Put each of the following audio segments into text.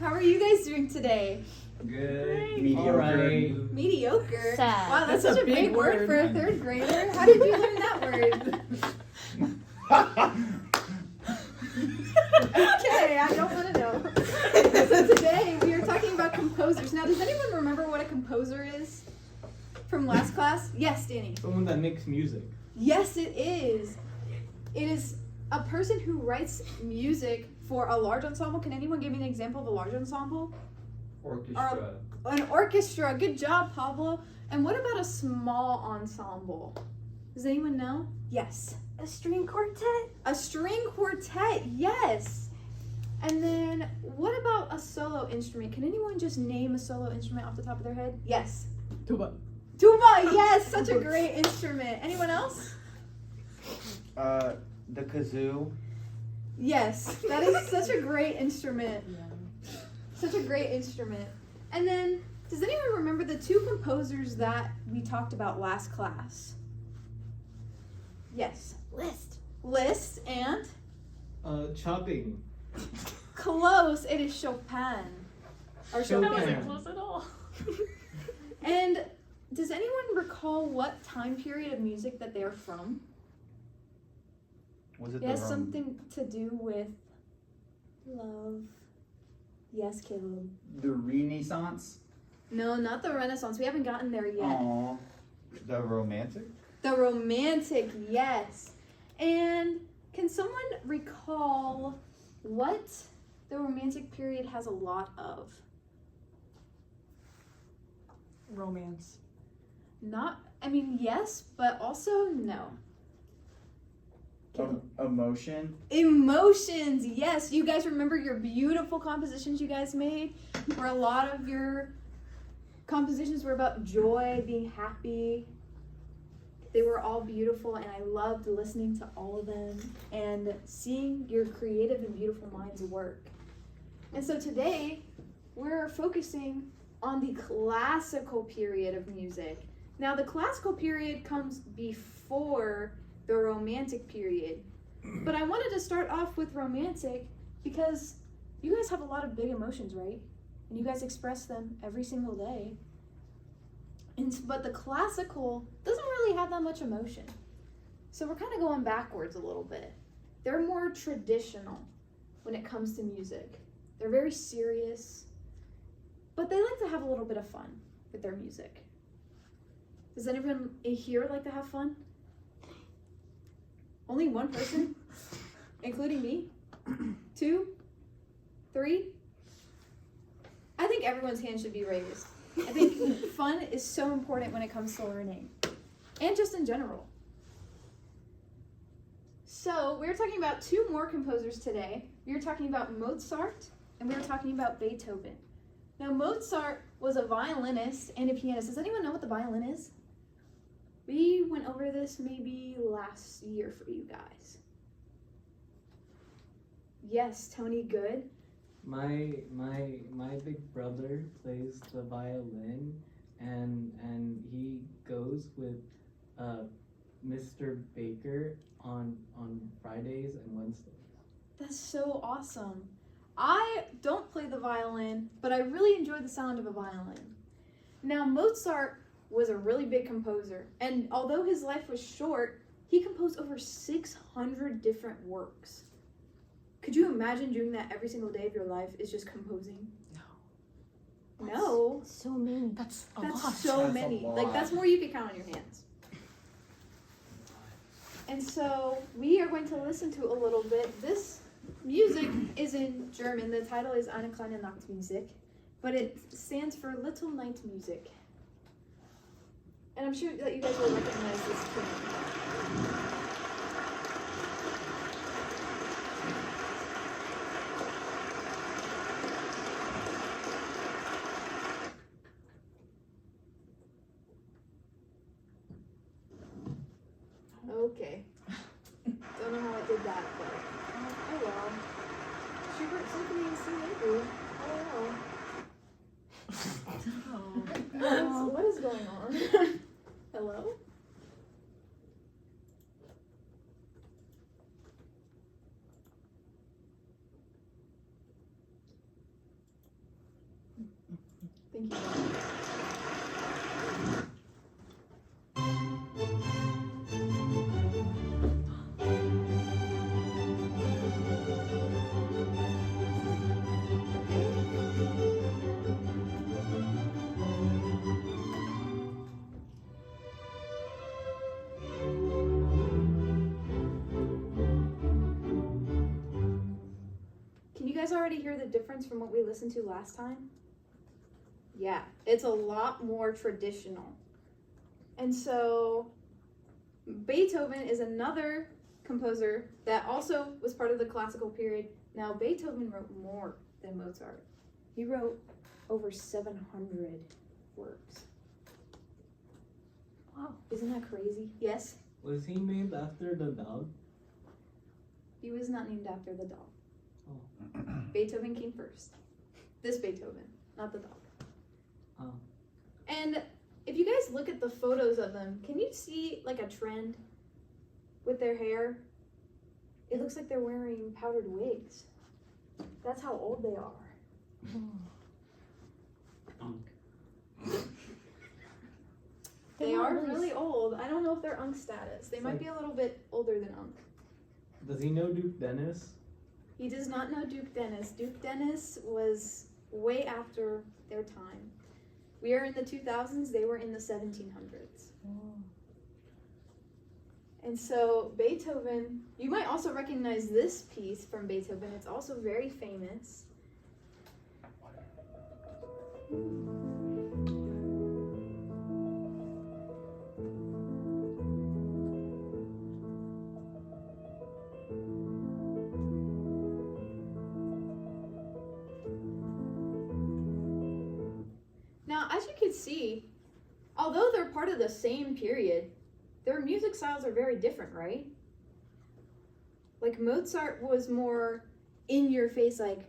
How are you guys doing today? Good. Mediocre. Right. Mediocre? Sad. Wow, that's That's such a a big big word word. for a third grader. How did you learn that word? Okay, I don't want to know. So today we are talking about composers. Now, does anyone remember what a composer is from last class? Yes, Danny. Someone that makes music. Yes, it is. It is a person who writes music for a large ensemble. Can anyone give me an example of a large ensemble? Orchestra. An orchestra. Good job, Pablo. And what about a small ensemble? Does anyone know? Yes. A string quartet. A string quartet. Yes. And then what about a solo instrument? Can anyone just name a solo instrument off the top of their head? Yes. Tuba. Tuba. Yes. Such a great instrument. Anyone else? The kazoo. Yes. That is such a great instrument. Such a great instrument. And then, does anyone remember the two composers that we talked about last class? Yes. Liszt and Chopping. close. It is Chopin. Or Chopin. That Chopin. wasn't close at all. And does anyone recall what time period of music that they're from? Was it It has the something to do with love. Yes, Caleb. the Renaissance? No, not the Renaissance. We haven't gotten there yet. Aww. The romantic? The romantic, yes. And can someone recall what the romantic period has a lot of? Romance. Yes, but also no. Emotion? Emotions, yes. You guys remember your beautiful compositions you guys made? Where a lot of your compositions were about joy, being happy. They were all beautiful, and I loved listening to all of them and seeing your creative and beautiful minds work. And so today, we're focusing on the classical period of music. Now, the classical period comes before the romantic period. But I wanted to start off with romantic because you guys have a lot of big emotions, right? And you guys express them every single day. But the classical doesn't really have that much emotion. So we're kind of going backwards a little bit. They're more traditional when it comes to music. They're very serious, but they like to have a little bit of fun with their music. Does anyone here like to have fun? Only one person? Including me? 2? 3? I think everyone's hand should be raised. I think fun is so important when it comes to learning. And just in general. So, we're talking about two more composers today. We were talking about Mozart, and we were talking about Beethoven. Now, Mozart was a violinist and a pianist. Does anyone know what the violin is? We went over this maybe last year for you guys. Yes, Tony, good. My big brother plays the violin, and he goes with Mr. Baker on Fridays and Wednesdays. That's so awesome. I don't play the violin, but I really enjoy the sound of a violin. Now, Mozart was a really big composer, and although his life was short, he composed over 600 different works. Could you imagine doing that every single day of your life, is just composing? No. So many. That's a lot. That's so That's a many. lot. Like, that's more you could count on your hands. And so we are going to listen to a little bit. This music is in German. The title is Eine kleine Nachtmusik, but it stands for Little Night Music. And I'm sure that you guys will recognize this tune. Okay. Don't know how I did that, but oh well. Schubert Symphony in C major. Oh well. What is going on? Hello? Thank you. Can you guys already hear the difference from what we listened to last time? Yeah, it's a lot more traditional. And so Beethoven is another composer that also was part of the classical period. Now, Beethoven wrote more than Mozart. He wrote over 700 works. Wow, isn't that crazy? Yes, Was he named after the dog? he was not named after the dog. Oh. Beethoven came first. This Beethoven, not the dog. Oh. And if you guys look at the photos of them, can you see like a trend with their hair? It looks like they're wearing powdered wigs. That's how old they are. They are really old. I don't know if they're Unk status. They might be a little bit older than Unk. Does he know Duke Dennis? He does not know Duke Dennis. Duke Dennis was way after their time. We are in the 2000s, they were in the 1700s. And so Beethoven, you might also recognize this piece from Beethoven. It's also very famous. Now, as you can see, although they're part of the same period, their music styles are very different, right? Like Mozart was more in your face, like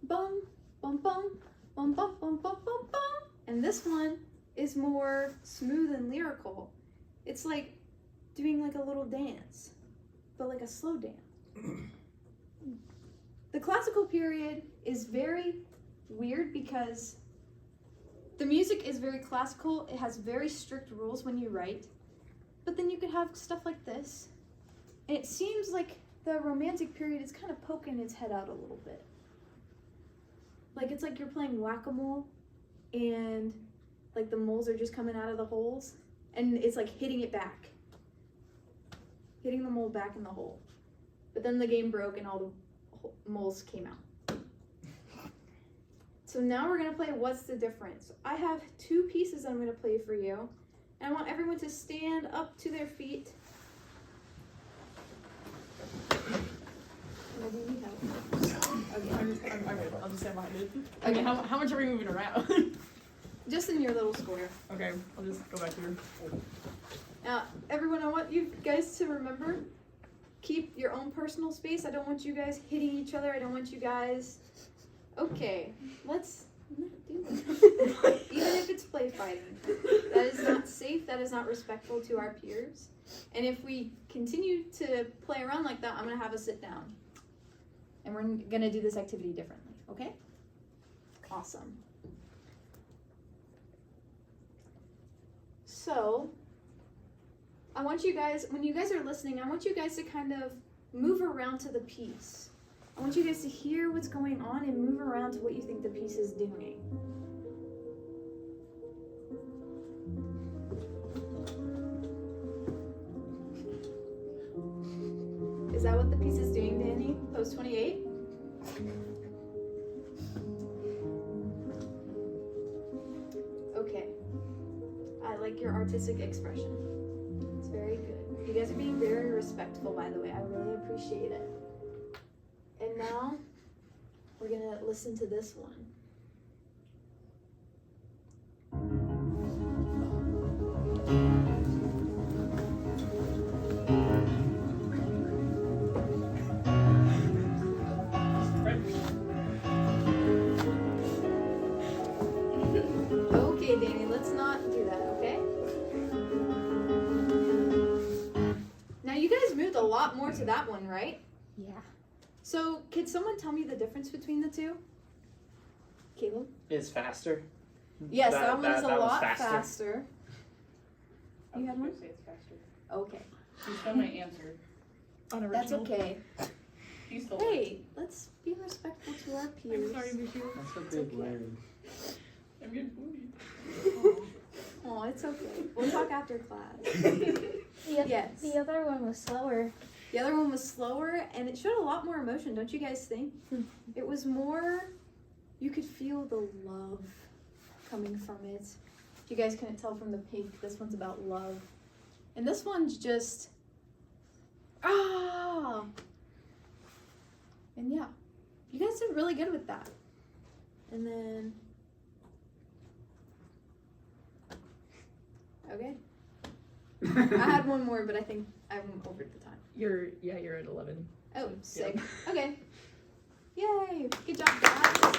bum, bum, bum, bum, bum, bum, bum, bum, bum. And this one is more smooth and lyrical. It's like doing like a little dance, but like a slow dance. The classical period is very weird because the music is very classical. It has very strict rules when you write. But then you could have stuff like this. And it seems like the Romantic period is kind of poking its head out a little bit. Like it's like you're playing whack-a-mole and like the moles are just coming out of the holes and it's like hitting it back. Hitting the mole back in the hole. But then the game broke and all the moles came out. So now we're gonna play What's the Difference? I have two pieces I'm gonna play for you. And I want everyone to stand up to their feet. Or do you need help? Okay. I'm good. I'll just stand behind it. Okay. Okay, how much are we moving around? Just in your little square. Okay, I'll just go back here. Now, everyone, I want you guys to remember, keep your own personal space. I don't want you guys hitting each other. I don't want you guys... Okay, let's not do that. Even if it's play fighting. That is not safe. That is not respectful to our peers. And if we continue to play around like that, I'm going to have a sit down. And we're going to do this activity differently, okay? Awesome. So, I want you guys, when you guys are listening, I want you guys to kind of move around to the piece. I want you guys to hear what's going on and move around to what you think the piece is doing. Is that what the piece is doing, Danny? Post 28? Okay. I like your artistic expression. It's very good. You guys are being very respectful, by the way. I really appreciate it. And now, we're gonna listen to this one. Okay, Danny, let's not do that, okay? Now, you guys moved a lot more to that one, right? Yeah. So, could someone tell me the difference between the two? Caleb? It's faster. Yes, That- that, one that- is a that was lot faster. faster. I You was had one? gonna say it's faster. Okay, You stole my answer. Unoriginal. that's okay. You stole Hey, let's be respectful to our I'm peers. sorry, Bashir. That's a It's big okay. word. I'm getting booty. Oh, it's okay. We'll talk after class. Yes. The other one was slower. The other one was slower and it showed a lot more emotion, don't you guys think? It was more, you could feel the love coming from it. You guys couldn't tell from the pink, this one's about love. And this one's just, ah! And yeah, you guys did really good with that. And then, okay. I had one more, but I think I'm over the time. You're at 11. Oh, sick. Okay. Yay. Good job, guys.